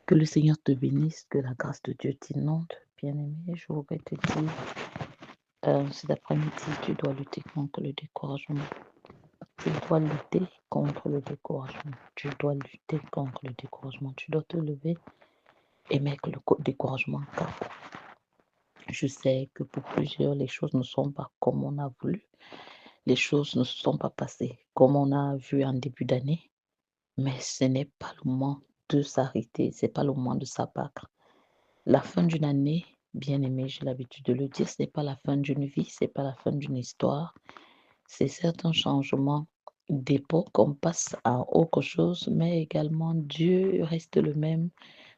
Que le Seigneur te bénisse, que la grâce de Dieu t'inonde. Bien-aimé, je voudrais te dire, cet après-midi, tu dois lutter contre le découragement. Tu dois lutter contre le découragement. Tu dois lutter contre le découragement. Tu dois te lever et mettre le découragement à cap. Je sais que pour plusieurs, les choses ne sont pas comme on a voulu. Les choses ne se sont pas passées comme on a vu en début d'année. Mais ce n'est pas le moment de s'arrêter. Ce n'est pas le moment de s'abattre. La fin d'une année, bien aimé, j'ai l'habitude de le dire, ce n'est pas la fin d'une vie, ce n'est pas la fin d'une histoire. C'est certes un changement d'époque, on passe à autre chose, mais également Dieu reste le même.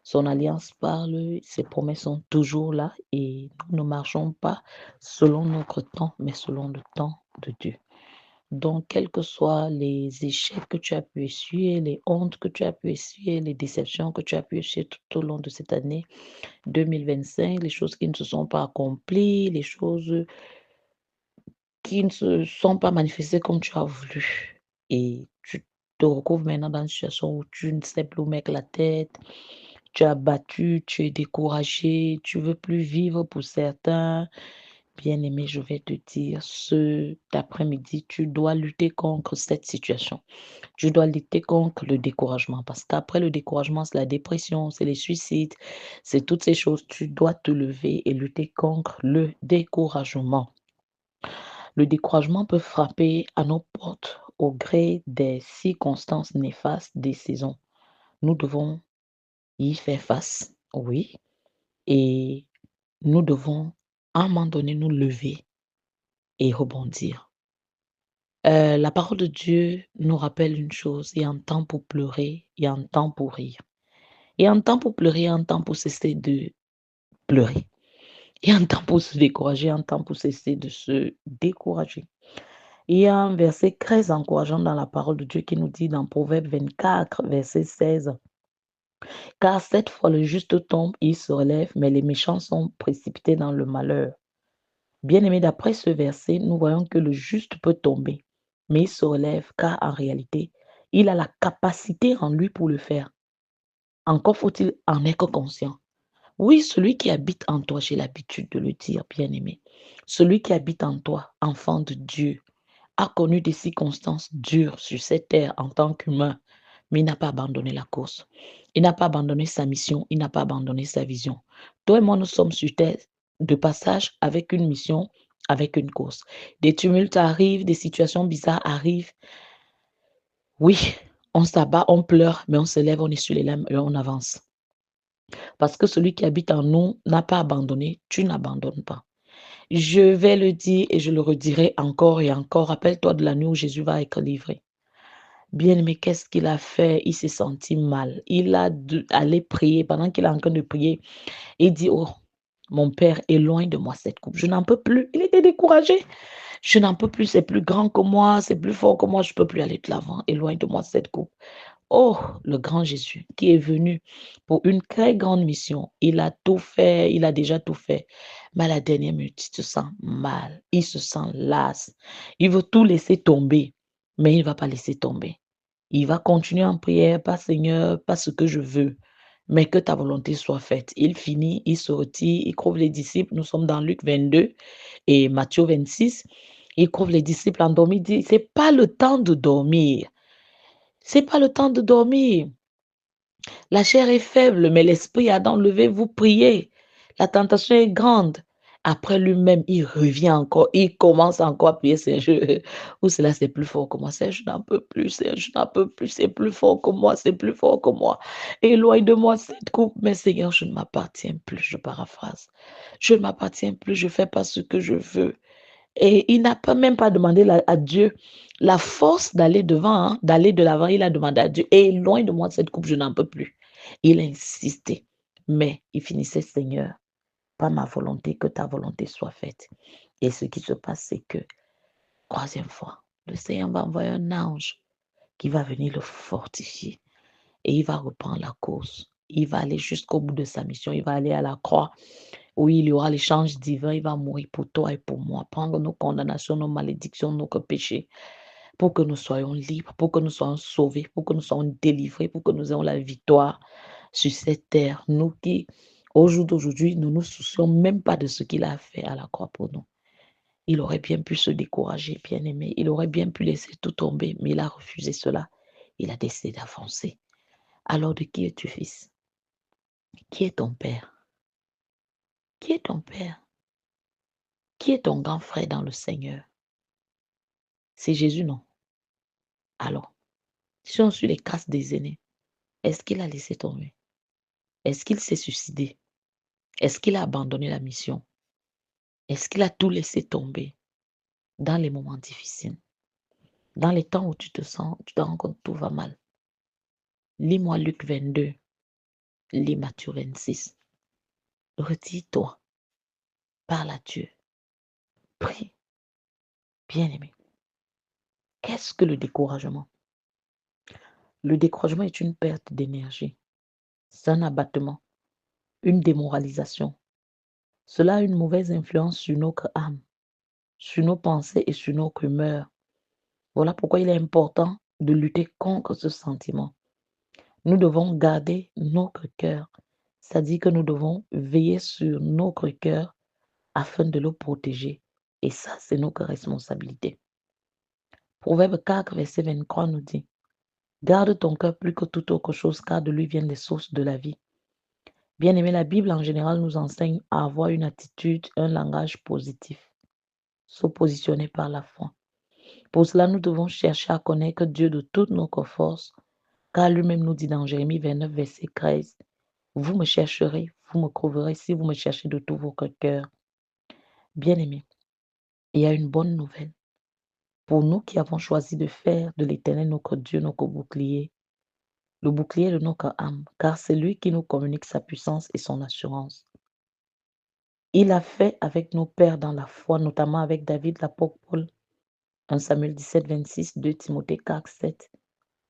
Son alliance parle, ses promesses sont toujours là et nous ne marchons pas selon notre temps, mais selon le temps de Dieu. Donc, quels que soient les échecs que tu as pu essuyer, les hontes que tu as pu essuyer, les déceptions que tu as pu essuyer tout au long de cette année, 2025, les choses qui ne se sont pas accomplies, les choses qui ne se sont pas manifestées comme tu as voulu. Et tu te retrouves maintenant dans une situation où tu ne sais plus où mettre la tête, tu es abattu, tu es découragé, tu veux plus vivre pour certains. Bien-aimé, je vais te dire, cet après-midi, tu dois lutter contre cette situation. Tu dois lutter contre le découragement parce qu'après le découragement, c'est la dépression, c'est les suicides, c'est toutes ces choses. Tu dois te lever et lutter contre le découragement. Le découragement peut frapper à nos portes au gré des circonstances néfastes des saisons. Nous devons y faire face, oui, et nous devons à un moment donné nous lever et rebondir. La parole de Dieu nous rappelle une chose, il y a un temps pour pleurer, il y a un temps pour rire. Il y a un temps pour pleurer, il y a un temps pour cesser de pleurer. Il y a un temps pour se décourager, un temps pour cesser de se décourager. Il y a un verset très encourageant dans la parole de Dieu qui nous dit dans Proverbe 24, verset 16, car cette fois le juste tombe, il se relève, mais les méchants sont précipités dans le malheur. Bien-aimé, d'après ce verset, nous voyons que le juste peut tomber, mais il se relève car en réalité, il a la capacité en lui pour le faire. Encore faut-il en être conscient. Oui, celui qui habite en toi, j'ai l'habitude de le dire, bien-aimé, celui qui habite en toi, enfant de Dieu, a connu des circonstances dures sur cette terre en tant qu'humain, mais il n'a pas abandonné la course. Il n'a pas abandonné sa mission, il n'a pas abandonné sa vision. Toi et moi, nous sommes sur terre de passage avec une mission, avec une course. Des tumultes arrivent, des situations bizarres arrivent. Oui, on s'abat, on pleure, mais on se lève, on essuie les larmes et on avance. Parce que celui qui habite en nous n'a pas abandonné, tu n'abandonnes pas. Je vais le dire et je le redirai encore et encore. Rappelle-toi de la nuit où Jésus va être livré. Bien-aimé, qu'est-ce qu'il a fait? Il s'est senti mal. Il a dû aller prier. Pendant qu'il est en train de prier, il dit, oh, mon Père, éloigne de moi cette coupe. Je n'en peux plus. Il était découragé. Je n'en peux plus. C'est plus grand que moi. C'est plus fort que moi. Je ne peux plus aller de l'avant. Éloigne de moi cette coupe. Oh, le grand Jésus qui est venu pour une très grande mission. Il a tout fait. Il a déjà tout fait. Mais à la dernière minute, il se sent mal. Il se sent las. Il veut tout laisser tomber. Mais il ne va pas laisser tomber. Il va continuer en prière, pas Seigneur, pas ce que je veux, mais que ta volonté soit faite. Il finit, il se retire, il trouve les disciples. Nous sommes dans Luc 22 et Matthieu 26. Il trouve les disciples endormis. Il dit, c'est pas le temps de dormir. C'est pas le temps de dormir. La chair est faible, mais l'esprit a d'enlever, vous priez. La tentation est grande. Après lui-même, il revient encore, il commence encore à prier, c'est je, ou cela c'est plus fort que moi, c'est je n'en peux plus, c'est je n'en peux plus, c'est plus fort que moi, c'est plus fort que moi. Éloigne de moi cette coupe, mais Seigneur, je ne m'appartiens plus, je paraphrase. Je ne m'appartiens plus, je ne fais pas ce que je veux. Et il n'a pas même pas demandé à Dieu la force d'aller devant, hein, d'aller de l'avant. Il a demandé à Dieu, et loin de moi de cette coupe, je n'en peux plus. Il a insisté, mais il finissait, Seigneur, pas ma volonté, que ta volonté soit faite. Et ce qui se passe, c'est que, troisième fois, le Seigneur va envoyer un ange qui va venir le fortifier et il va reprendre la course. Il va aller jusqu'au bout de sa mission, il va aller à la croix où il y aura l'échange divin, il va mourir pour toi et pour moi, prendre nos condamnations, nos malédictions, nos péchés, pour que nous soyons libres, pour que nous soyons sauvés, pour que nous soyons délivrés, pour que nous ayons la victoire. sur cette terre, nous qui, au jour d'aujourd'hui, ne nous soucions même pas de ce qu'il a fait à la croix pour nous. Il aurait bien pu se décourager, bien-aimé. Il aurait bien pu laisser tout tomber, mais il a refusé cela. Il a décidé d'avancer. Alors de qui es-tu fils? Qui est ton père? Qui est ton père? Qui est ton grand frère dans le Seigneur? C'est Jésus, non? Alors, si on suit les traces des aînés, est-ce qu'il a laissé tomber? Est-ce qu'il s'est suicidé? Est-ce qu'il a abandonné la mission? Est-ce qu'il a tout laissé tomber dans les moments difficiles? Dans les temps où tu te rends compte que tout va mal. Lis-moi Luc 22, lis Matthieu 26. Retire-toi, parle à Dieu, prie, bien-aimé. Qu'est-ce que le découragement? Le découragement est une perte d'énergie. C'est un abattement, une démoralisation. Cela a une mauvaise influence sur notre âme, sur nos pensées et sur notre humeur. Voilà pourquoi il est important de lutter contre ce sentiment. Nous devons garder notre cœur, c'est-à-dire que nous devons veiller sur notre cœur afin de le protéger. Et ça, c'est notre responsabilité. Proverbe 4, verset 23 nous dit, garde ton cœur plus que toute autre chose, car de lui viennent les sources de la vie. Bien aimé, la Bible en général nous enseigne à avoir une attitude, un langage positif, se positionner par la foi. Pour cela, nous devons chercher à connaître Dieu de toute notre force, car lui-même nous dit dans Jérémie 29, verset 13, vous me chercherez, vous me trouverez si vous me cherchez de tout votre cœur. Bien aimé, il y a une bonne nouvelle. Pour nous qui avons choisi de faire de l'Éternel notre Dieu, notre bouclier, le bouclier de notre âme, car c'est lui qui nous communique sa puissance et son assurance. Il a fait avec nos pères dans la foi, notamment avec David, l'apôtre Paul, 1 Samuel 17, 26, 2 Timothée 4, 7.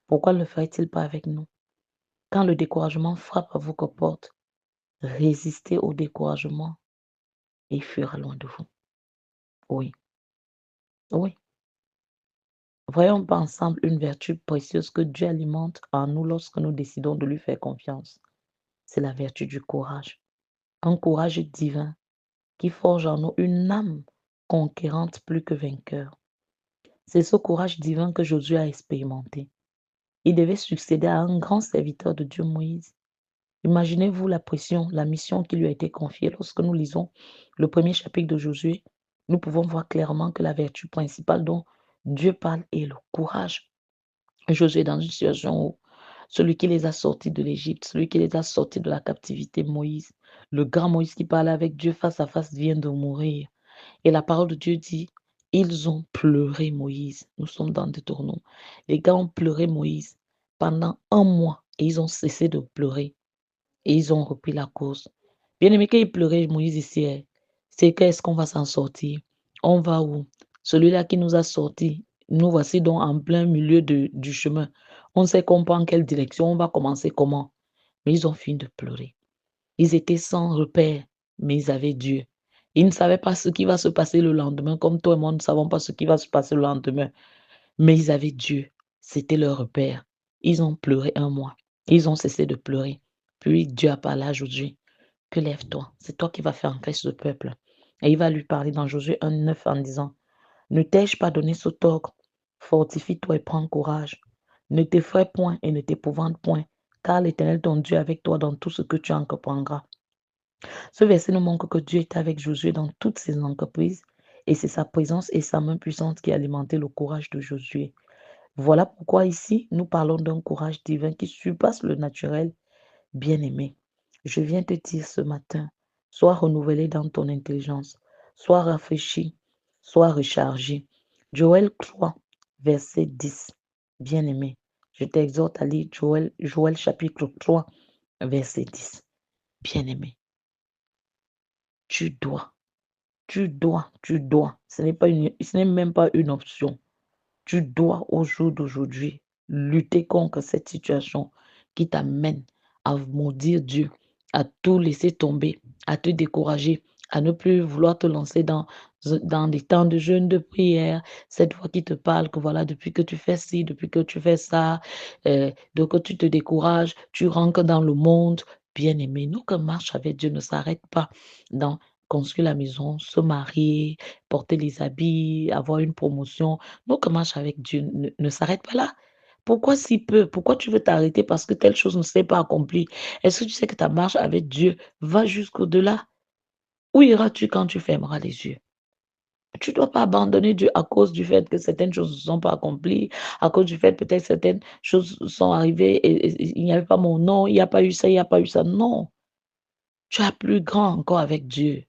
Pourquoi ne le ferait-il pas avec nous? Quand le découragement frappe à votre porte, résistez au découragement et il fuira loin de vous. Oui, oui. Voyons pas ensemble une vertu précieuse que Dieu alimente en nous lorsque nous décidons de lui faire confiance. C'est la vertu du courage. Un courage divin qui forge en nous une âme conquérante plus que vainqueur. C'est ce courage divin que Josué a expérimenté. Il devait succéder à un grand serviteur de Dieu, Moïse. Imaginez-vous la pression, la mission qui lui a été confiée. Lorsque nous lisons le premier chapitre de Josué, nous pouvons voir clairement que la vertu principale dont Dieu parle est le courage. Josué est dans une situation où celui qui les a sortis de l'Égypte, celui qui les a sortis de la captivité, Moïse, le grand Moïse qui parlait avec Dieu face à face, vient de mourir. Et la parole de Dieu dit, ils ont pleuré Moïse. Nous sommes dans Deutéronome. Les gars ont pleuré Moïse pendant un mois et ils ont cessé de pleurer et ils ont repris la cause. Bien aimé, quand ils pleuraient Moïse ici, c'est qu'est-ce qu'on va s'en sortir? On va où? Celui-là qui nous a sortis, nous voici donc en plein milieu du chemin. On ne sait qu'on prend quelle direction, on va commencer comment. Mais ils ont fini de pleurer. Ils étaient sans repère, mais ils avaient Dieu. Ils ne savaient pas ce qui va se passer le lendemain, comme toi et moi, nous ne savons pas ce qui va se passer le lendemain. Mais ils avaient Dieu. C'était leur repère. Ils ont pleuré un mois. Ils ont cessé de pleurer. Puis Dieu a parlé à Josué. Que lève-toi. C'est toi qui vas faire entrer ce peuple. Et il va lui parler dans Josué 1,9 en disant, ne t'ai-je pas donné ce ordre? Fortifie-toi et prends courage. Ne t'effraie point et ne t'épouvante point, car l'Éternel ton Dieu est avec toi dans tout ce que tu entreprendras. Ce verset nous montre que Dieu est avec Josué dans toutes ses entreprises et c'est sa présence et sa main puissante qui alimentait le courage de Josué. Voilà pourquoi ici, nous parlons d'un courage divin qui surpasse le naturel. Bien-aimé, je viens te dire ce matin, sois renouvelé dans ton intelligence, sois rafraîchi, sois rechargé. Joël 3, verset 10. Bien-aimé, je t'exhorte à lire Joël chapitre 3, verset 10. Bien-aimé, tu dois, ce n'est même pas une option. Tu dois au jour d'aujourd'hui lutter contre cette situation qui t'amène à maudire Dieu, à tout laisser tomber, à te décourager, à ne plus vouloir te lancer dans des temps de jeûne, de prière, cette voix qui te parle que voilà, depuis que tu fais ci, depuis que tu fais ça, donc tu te décourages, tu rentres dans le monde. Bien-aimé, notre marche avec Dieu ne s'arrête pas dans construire la maison, se marier, porter les habits, avoir une promotion. Notre marche avec Dieu ne s'arrête pas là. Pourquoi si peu? Pourquoi tu veux t'arrêter parce que telle chose ne s'est pas accomplie? Est-ce que tu sais que ta marche avec Dieu va jusqu'au-delà? Où iras-tu quand tu fermeras les yeux? Tu ne dois pas abandonner Dieu à cause du fait que certaines choses ne sont pas accomplies, à cause du fait peut-être certaines choses sont arrivées et il n'y avait pas mon nom, il n'y a pas eu ça, il n'y a pas eu ça. Non, tu as plus grand encore avec Dieu.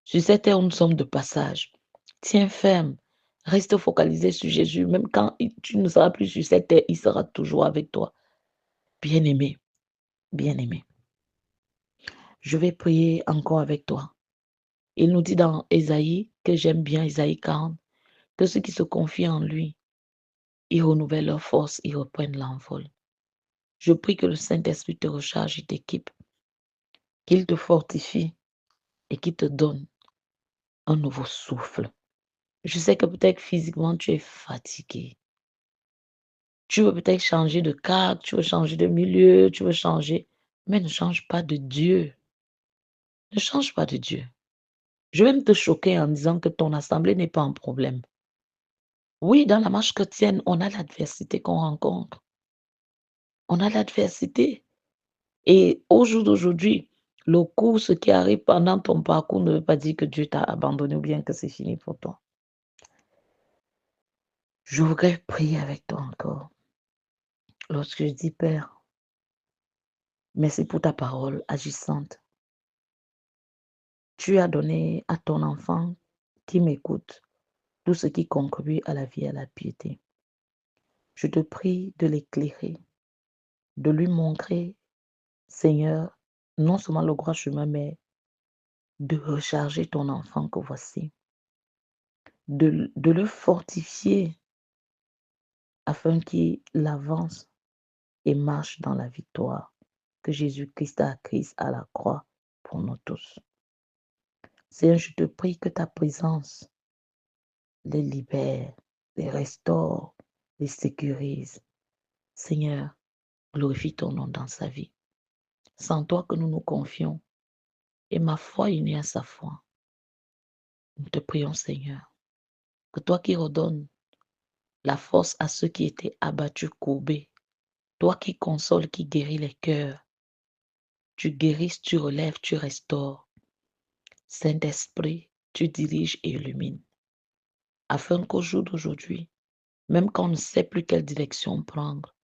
Sur cette terre, nous sommes de passage. Tiens ferme, reste focalisé sur Jésus. Même quand tu ne seras plus sur cette terre, il sera toujours avec toi. Bien-aimé, bien-aimé, je vais prier encore avec toi. Il nous dit dans Ésaïe, que j'aime bien, Ésaïe 40, que ceux qui se confient en lui, ils renouvellent leur force, ils reprennent l'envol. Je prie que le Saint-Esprit te recharge et t'équipe, qu'il te fortifie et qu'il te donne un nouveau souffle. Je sais que peut-être physiquement tu es fatigué. Tu veux peut-être changer de cadre, tu veux changer de milieu, tu veux changer, mais ne change pas de Dieu. Ne change pas de Dieu. Je vais même te choquer en disant que ton assemblée n'est pas un problème. Oui, dans la marche chrétienne, on a l'adversité qu'on rencontre. On a l'adversité. Et au jour d'aujourd'hui, le coup, ce qui arrive pendant ton parcours ne veut pas dire que Dieu t'a abandonné ou bien que c'est fini pour toi. Je voudrais prier avec toi encore. Lorsque je dis Père, merci pour ta parole agissante. Tu as donné à ton enfant qui m'écoute tout ce qui contribue à la vie et à la piété. Je te prie de l'éclairer, de lui montrer, Seigneur, non seulement le droit chemin, mais de recharger ton enfant que voici, de le fortifier afin qu'il avance et marche dans la victoire que Jésus-Christ a acquise à la croix pour nous tous. Seigneur, je te prie que ta présence les libère, les restaure, les sécurise. Seigneur, glorifie ton nom dans sa vie. C'est en toi que nous nous confions et ma foi est unie à sa foi. Nous te prions, Seigneur, que toi qui redonnes la force à ceux qui étaient abattus, courbés, toi qui consoles, qui guéris les cœurs, tu guérisses, tu relèves, tu restaures. Saint-Esprit, tu diriges et illumines, afin qu'au jour d'aujourd'hui, même quand on ne sait plus quelle direction prendre,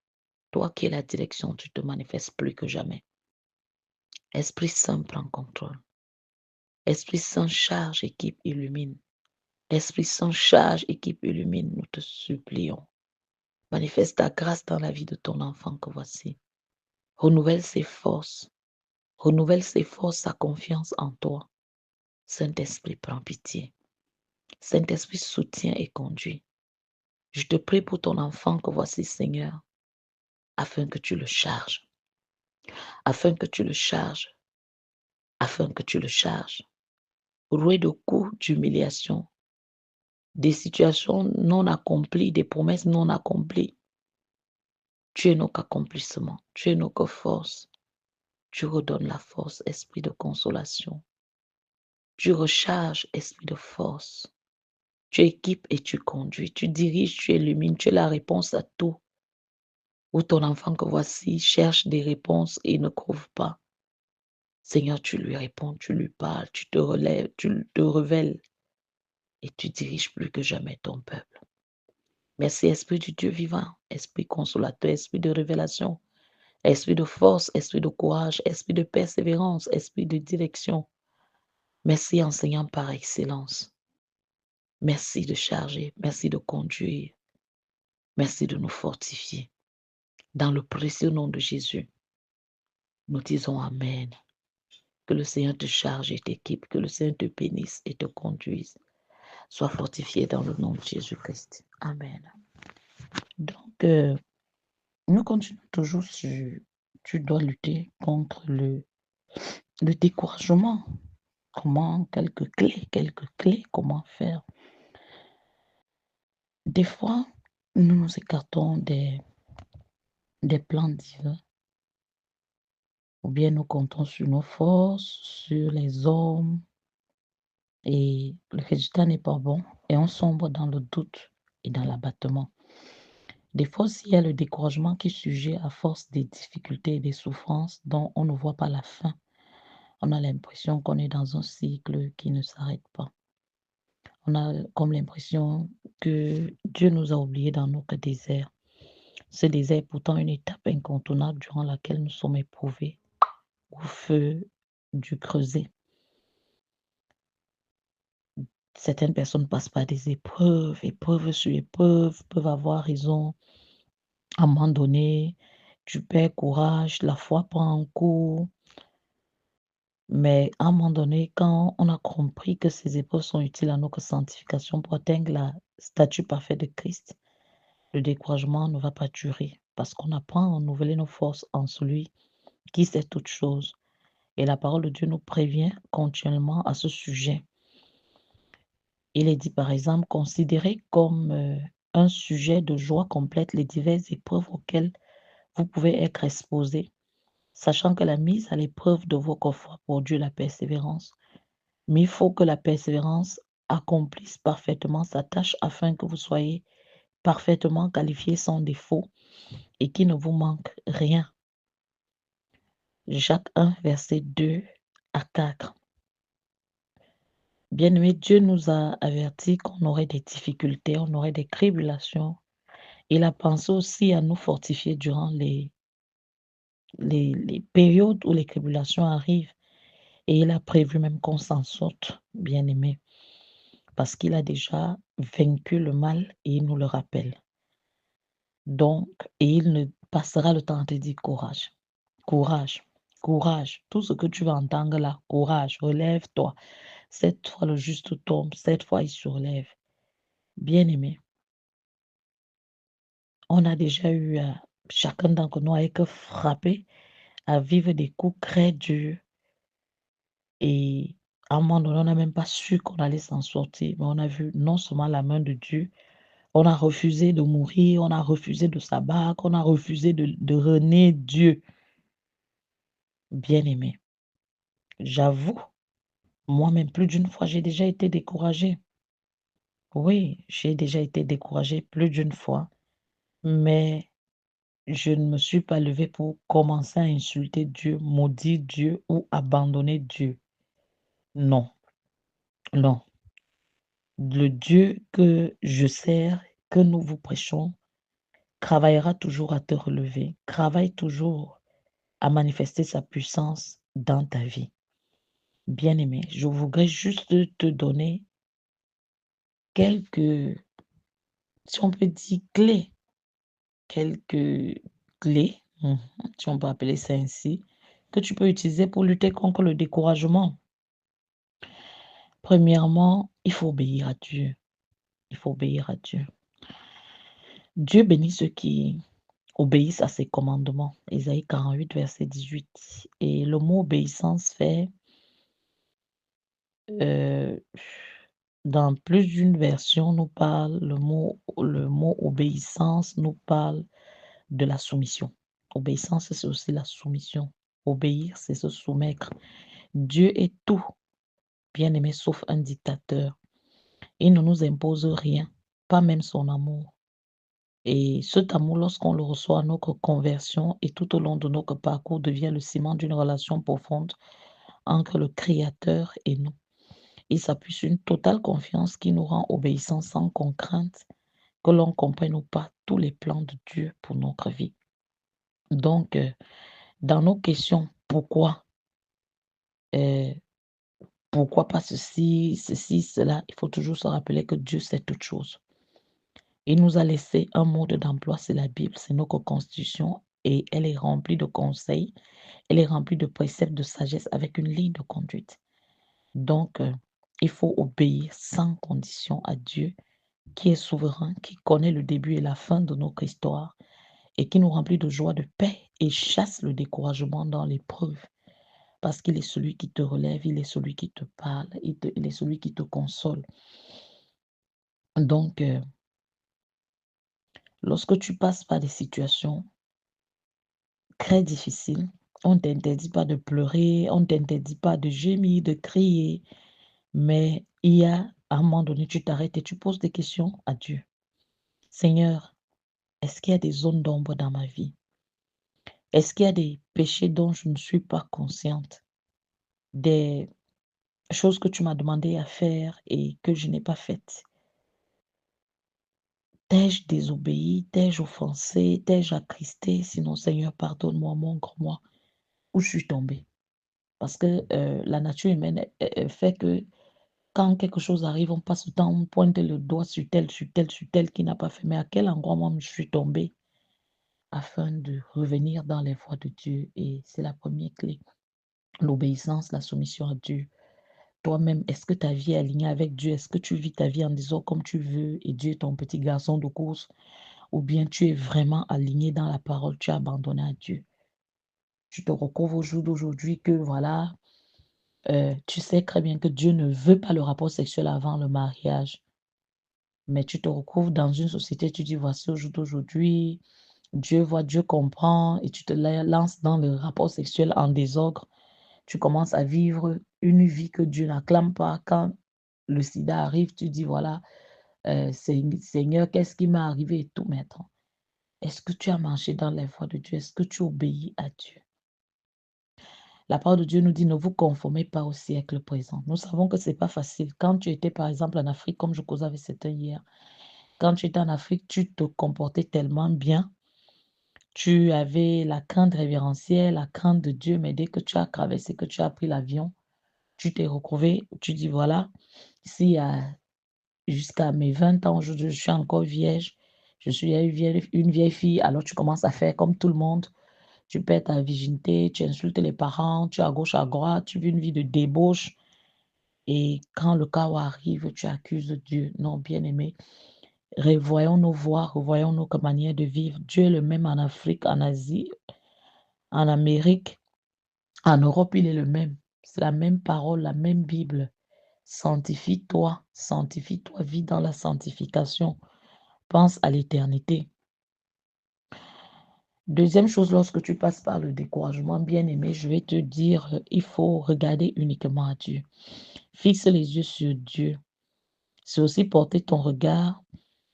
toi qui es la direction, tu te manifestes plus que jamais. Esprit Saint prend contrôle. Esprit Saint charge, équipe, illumine. Esprit Saint charge, équipe, illumine, nous te supplions. Manifeste ta grâce dans la vie de ton enfant que voici. Renouvelle ses forces. Renouvelle ses forces, sa confiance en toi. Saint-Esprit, prends pitié. Saint-Esprit, soutient et conduit. Je te prie pour ton enfant que voici, Seigneur, afin que tu le charges, afin que tu le charges, afin que tu le charges. Roué de coups d'humiliation, des situations non accomplies, des promesses non accomplies. Tu es notre accomplissement, tu es notre force. Tu redonnes la force, esprit de consolation. Tu recharges, esprit de force. Tu équipes et tu conduis, tu diriges, tu illumines, tu es la réponse à tout. Où ton enfant que voici cherche des réponses et ne trouve pas. Seigneur, tu lui réponds, tu lui parles, tu te relèves, tu te révèles et tu diriges plus que jamais ton peuple. Merci, Esprit du Dieu vivant, Esprit consolateur, Esprit de révélation, Esprit de force, Esprit de courage, Esprit de persévérance, Esprit de direction. Merci, enseignant par excellence. Merci de charger, merci de conduire, merci de nous fortifier. Dans le précieux nom de Jésus, nous disons Amen. Que le Seigneur te charge et t'équipe, que le Seigneur te bénisse et te conduise. Sois fortifié dans le nom de Jésus-Christ. Amen. Donc, nous continuons toujours sur, tu dois lutter contre le découragement. quelques clés, comment faire. Des fois, nous nous écartons des plans divins, ou bien nous comptons sur nos forces, sur les hommes, et le résultat n'est pas bon, et on sombre dans le doute et dans l'abattement. Des fois aussi, il y a le découragement qui surgit à force des difficultés et des souffrances dont on ne voit pas la fin. On a l'impression qu'on est dans un cycle qui ne s'arrête pas. On a comme l'impression que Dieu nous a oubliés dans notre désert. Ce désert est pourtant une étape incontournable durant laquelle nous sommes éprouvés au feu du creuset. Certaines personnes passent par des épreuves, épreuves sur épreuves, peuvent avoir raison. À un moment donné, tu perds courage, la foi prend un coup. Mais à un moment donné, quand on a compris que ces épreuves sont utiles à notre sanctification pour atteindre la statue parfaite de Christ, le découragement ne va pas durer parce qu'on apprend à renouveler nos forces en celui qui sait toutes choses. Et la parole de Dieu nous prévient continuellement à ce sujet. Il est dit par exemple, considérez comme un sujet de joie complète les diverses épreuves auxquelles vous pouvez être exposés, sachant que la mise à l'épreuve de votre foi produit la persévérance. Mais il faut que la persévérance accomplisse parfaitement sa tâche afin que vous soyez parfaitement qualifiés sans défaut et qu'il ne vous manque rien. Jacques 1, verset 2 à 4. Bien-aimés, Dieu nous a avertis qu'on aurait des difficultés, on aurait des tribulations. Il a pensé aussi à nous fortifier durant les périodes où les tribulations arrivent. Et il a prévu même qu'on s'en sorte, bien-aimés, parce qu'il a déjà vaincu le mal et il nous le rappelle. Donc, et il ne passera le temps de dire courage, courage, courage. Tout ce que tu vas entendre là, courage, relève-toi. Cette fois, le juste tombe, cette fois, il se relève. Bien-aimé, on a déjà eu, chacun d'entre nous a été frappé à vivre des coups très durs et à un moment donné, on n'a même pas su qu'on allait s'en sortir, mais on a vu non seulement la main de Dieu, on a refusé de mourir, on a refusé de s'abattre, on a refusé de renier Dieu. Bien-aimé, j'avoue, moi-même, plus d'une fois, j'ai déjà été découragée. Oui, j'ai déjà été découragée plus d'une fois, mais je ne me suis pas levée pour commencer à insulter Dieu, maudire Dieu ou abandonner Dieu. Non, non. Le Dieu que je sers, que nous vous prêchons, travaillera toujours à te relever, travaille toujours à manifester sa puissance dans ta vie. Bien-aimé, je voudrais juste te donner quelques, si on peut dire, clés, quelques clés, si on peut appeler ça ainsi, que tu peux utiliser pour lutter contre le découragement. Premièrement, il faut obéir à Dieu. Il faut obéir à Dieu. Dieu bénit ceux qui obéissent à ses commandements. Ésaïe 48, verset 18. Et le mot obéissance fait, euh, dans plus d'une version, nous parle, le mot obéissance nous parle de la soumission. Obéissance, c'est aussi la soumission. Obéir, c'est se soumettre. Dieu est tout, bien-aimé, sauf un dictateur. Il ne nous impose rien, pas même son amour. Et cet amour, lorsqu'on le reçoit à notre conversion et tout au long de notre parcours, devient le ciment d'une relation profonde entre le Créateur et nous. Il s'appuie sur une totale confiance qui nous rend obéissants sans contrainte, que l'on comprenne ou pas tous les plans de Dieu pour notre vie. Donc, dans nos questions, euh, pourquoi pas ceci, cela, il faut toujours se rappeler que Dieu sait toutes choses. Il nous a laissé un mode d'emploi, c'est la Bible, c'est notre constitution et elle est remplie de conseils, elle est remplie de préceptes de sagesse avec une ligne de conduite. Donc, il faut obéir sans condition à Dieu qui est souverain, qui connaît le début et la fin de notre histoire et qui nous remplit de joie, de paix et chasse le découragement dans l'épreuve. parce qu'il est celui qui te relève, il est celui qui te parle, il est celui qui te console. Donc, lorsque tu passes par des situations très difficiles, on ne t'interdit pas de pleurer, on ne t'interdit pas de gémir, de crier, mais il y a à un moment donné, tu t'arrêtes et tu poses des questions à Dieu. Seigneur, est-ce qu'il y a des zones d'ombre dans ma vie? Est-ce qu'il y a des péchés dont je ne suis pas consciente? Des choses que tu m'as demandé à faire et que je n'ai pas faites? T'ai-je désobéi? T'ai-je offensé? T'ai-je attristé? Sinon, Seigneur, pardonne-moi, montre-moi où je suis tombée. Parce que la nature humaine fait que quand quelque chose arrive, on passe le temps, on pointe le doigt sur tel, sur tel, sur tel qui n'a pas fait. Mais à quel endroit moi je suis tombée afin de revenir dans les voies de Dieu? Et c'est la première clé. L'obéissance, la soumission à Dieu. Toi-même, est-ce que ta vie est alignée avec Dieu? Est-ce que tu vis ta vie en disant comme tu veux et Dieu est ton petit garçon de course? Ou bien tu es vraiment aligné dans la parole, tu as abandonné à Dieu? Tu te recouvres au jour d'aujourd'hui que voilà, tu sais très bien que Dieu ne veut pas le rapport sexuel avant le mariage. Mais tu te retrouves dans une société, tu dis: «Voici au jour d'aujourd'hui, Dieu voit, Dieu comprend» et tu te lances dans le rapport sexuel en désordre. Tu commences à vivre une vie que Dieu n'acclame pas. Quand le sida arrive, tu dis: «Voilà, Seigneur, qu'est-ce qui m'est arrivé?» et tout. Mais attends, est-ce que tu as marché dans les voies de Dieu? Est-ce que tu obéis à Dieu? La parole de Dieu nous dit: «Ne vous conformez pas au siècle présent». Nous savons que c'est pas facile. Quand tu étais, par exemple, en Afrique, comme je causais avec certains hier, quand tu étais en Afrique, tu te comportais tellement bien, tu avais la crainte révérentielle, la crainte de Dieu, mais dès que tu as traversé, que tu as pris l'avion, tu t'es retrouvé, tu dis: «Voilà, si jusqu'à mes 20 ans, je suis encore vierge, je suis une vieille fille», alors tu commences à faire comme tout le monde. Tu perds ta virginité, tu insultes les parents, tu es à gauche, à droite, tu vis une vie de débauche et quand le chaos arrive, tu accuses Dieu. Non, bien-aimé, revoyons nos voies, revoyons nos manières de vivre. Dieu est le même en Afrique, en Asie, en Amérique, en Europe, il est le même. C'est la même parole, la même Bible. Sanctifie-toi, vis dans la sanctification. Pense à l'éternité. Deuxième chose, lorsque tu passes par le découragement, bien-aimé, je vais te dire, il faut regarder uniquement à Dieu. Fixe les yeux sur Dieu. C'est aussi porter ton regard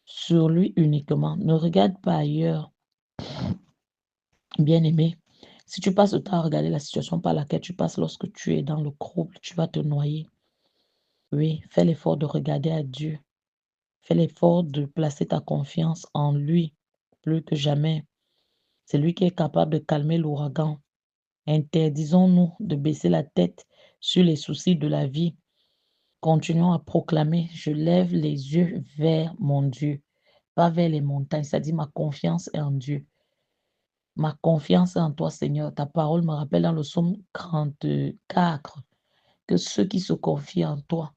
sur lui uniquement. Ne regarde pas ailleurs, bien-aimé. Si tu passes le temps à regarder la situation par laquelle tu passes lorsque tu es dans le trouble, tu vas te noyer. Oui, fais l'effort de regarder à Dieu. Fais l'effort de placer ta confiance en lui plus que jamais. C'est lui qui est capable de calmer l'ouragan. Interdisons-nous de baisser la tête sur les soucis de la vie. Continuons à proclamer: «Je lève les yeux vers mon Dieu», pas vers les montagnes, c'est-à-dire ma confiance est en Dieu. Ma confiance est en toi, Seigneur. Ta parole me rappelle dans le psaume 34 que ceux qui se confient en toi,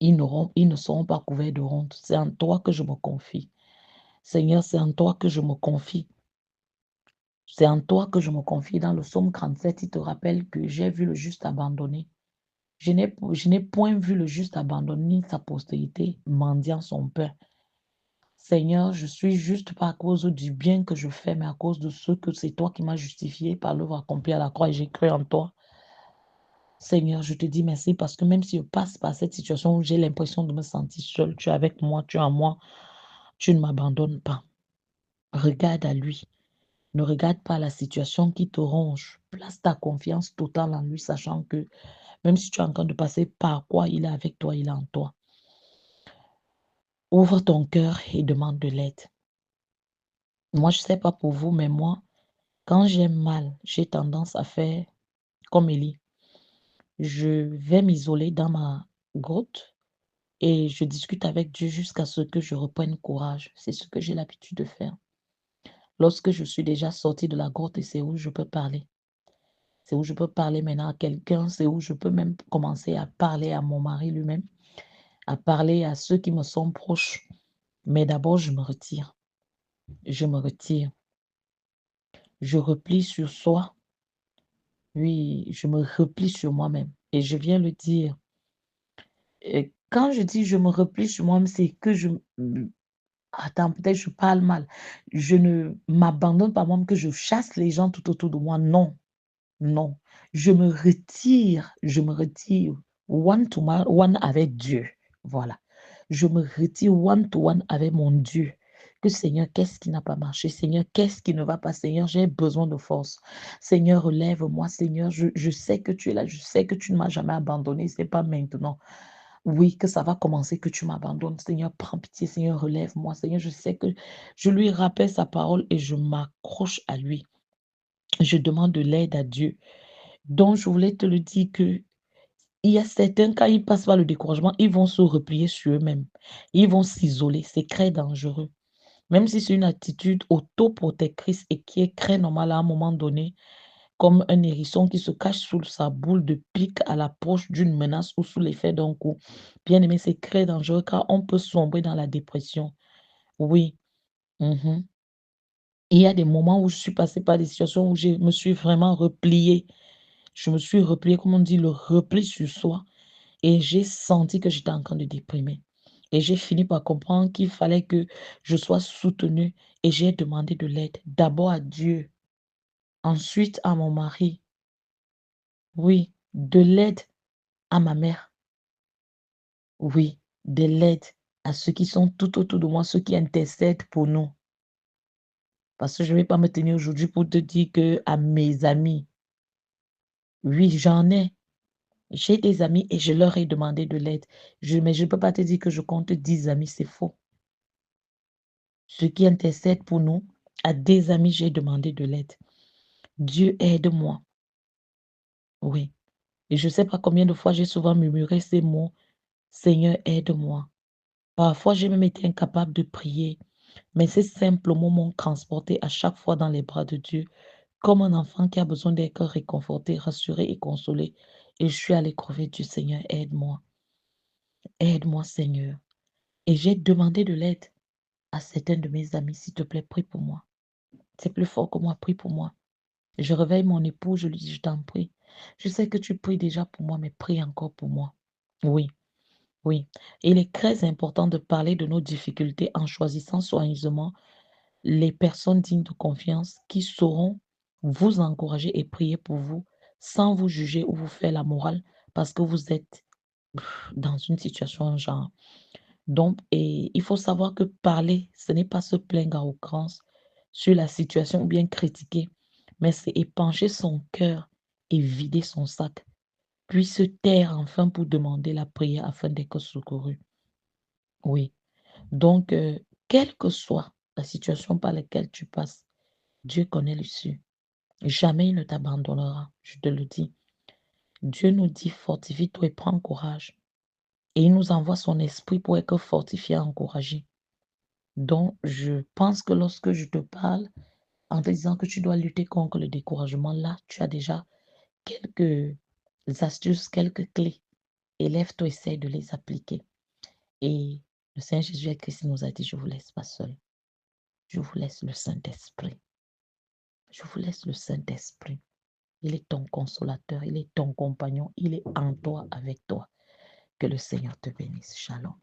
ils ne seront pas couverts de honte. C'est en toi que je me confie. Seigneur, c'est en toi que je me confie. C'est en toi que je me confie. Dans le psaume 37, il te rappelle que j'ai vu le juste abandonné. Je n'ai point vu le juste abandonné, ni sa postérité mendiant son pain. Seigneur, je suis juste pas à cause du bien que je fais, mais à cause de ce que c'est toi qui m'as justifié par l'œuvre accomplie à la croix et j'ai cru en toi. Seigneur, je te dis merci parce que même si je passe par cette situation où j'ai l'impression de me sentir seule, tu es avec moi, tu es en moi, tu ne m'abandonnes pas. Regarde à lui. Ne regarde pas la situation qui te ronge. Place ta confiance totale en lui, sachant que même si tu es en train de passer par quoi, il est avec toi, il est en toi. Ouvre ton cœur et demande de l'aide. Moi, je ne sais pas pour vous, mais moi, quand j'ai mal, j'ai tendance à faire comme Élie. Je vais m'isoler dans ma grotte et je discute avec Dieu jusqu'à ce que je reprenne courage. C'est ce que j'ai l'habitude de faire. Lorsque je suis déjà sortie de la grotte et c'est où je peux parler. C'est où je peux parler maintenant à quelqu'un, c'est où je peux même commencer à parler à mon mari lui-même, à parler à ceux qui me sont proches. Mais d'abord, je me retire. Je me retire. Je replie sur soi. Oui, je me replie sur moi-même et je viens le dire. Et quand je dis je me replie sur moi-même, c'est que attends, peut-être je parle mal. Je ne m'abandonne pas moi-même, que je chasse les gens tout autour de moi. Non, non. Je me retire one to one avec Dieu. Voilà. Je me retire one to one avec mon Dieu. Que Seigneur, qu'est-ce qui n'a pas marché? Seigneur, qu'est-ce qui ne va pas? Seigneur, j'ai besoin de force. Seigneur, relève-moi. Seigneur, je sais que tu es là. Je sais que tu ne m'as jamais abandonné. C'est pas maintenant. Oui, que ça va commencer, que tu m'abandonnes. Seigneur, prends pitié. Seigneur, relève-moi. Seigneur, je sais que je lui rappelle sa parole et je m'accroche à lui. Je demande de l'aide à Dieu. Donc, je voulais te le dire que il y a certains, quand ils passent par le découragement, ils vont se replier sur eux-mêmes. Ils vont s'isoler. C'est très dangereux. Même si c'est une attitude autoprotectrice et qui est très normale à un moment donné, comme un hérisson qui se cache sous sa boule de pique à l'approche d'une menace ou sous l'effet d'un coup. Bien aimé, c'est très dangereux car on peut sombrer dans la dépression. Oui. Mhm. Il y a des moments où je suis passée par des situations où je me suis vraiment repliée. Je me suis repliée, comme on dit, le repli sur soi. Et j'ai senti que j'étais en train de déprimer. Et j'ai fini par comprendre qu'il fallait que je sois soutenue et j'ai demandé de l'aide. D'abord à Dieu, ensuite à mon mari. Oui, de l'aide à ma mère. Oui, de l'aide à ceux qui sont tout autour de moi, ceux qui intercèdent pour nous. Parce que je ne vais pas me tenir aujourd'hui pour te dire que à mes amis, oui, j'en ai. J'ai des amis et je leur ai demandé de l'aide. Mais je ne peux pas te dire que je compte 10 amis, c'est faux. Ceux qui intercèdent pour nous, à des amis, j'ai demandé de l'aide. Dieu aide-moi. Oui. Et je ne sais pas combien de fois j'ai souvent murmuré ces mots. Seigneur, aide-moi. Parfois, j'ai même été incapable de prier. Mais ces simples mots m'ont transporté à chaque fois dans les bras de Dieu, comme un enfant qui a besoin d'être réconforté, rassuré et consolé. Et je suis allée crever du Seigneur, aide-moi. Aide-moi, Seigneur. Et j'ai demandé de l'aide à certains de mes amis. S'il te plaît, prie pour moi. C'est plus fort que moi, prie pour moi. Je réveille mon époux, je lui dis, je t'en prie. Je sais que tu pries déjà pour moi, mais prie encore pour moi. Oui, oui. Et il est très important de parler de nos difficultés en choisissant soigneusement les personnes dignes de confiance qui sauront vous encourager et prier pour vous sans vous juger ou vous faire la morale parce que vous êtes dans une situation genre. Donc, et il faut savoir que parler, ce n'est pas se plaindre à outrance sur la situation ou bien critiquer, mais c'est épancher son cœur et vider son sac, puis se taire enfin pour demander la prière afin d'être secouru. Oui. Donc, quelle que soit la situation par laquelle tu passes, Dieu connaît l'issue. Jamais il ne t'abandonnera, je te le dis. Dieu nous dit fortifie-toi et prends courage. Et il nous envoie son esprit pour être fortifié et encouragé. Donc, je pense que lorsque je te parle en te disant que tu dois lutter contre le découragement, là, tu as déjà quelques astuces, quelques clés. Élève-toi, essaye de les appliquer. Et le Seigneur Jésus-Christ nous a dit, je vous laisse pas seul. Je vous laisse le Saint-Esprit. Je vous laisse le Saint-Esprit. Il est ton consolateur, il est ton compagnon, il est en toi, avec toi. Que le Seigneur te bénisse. Shalom.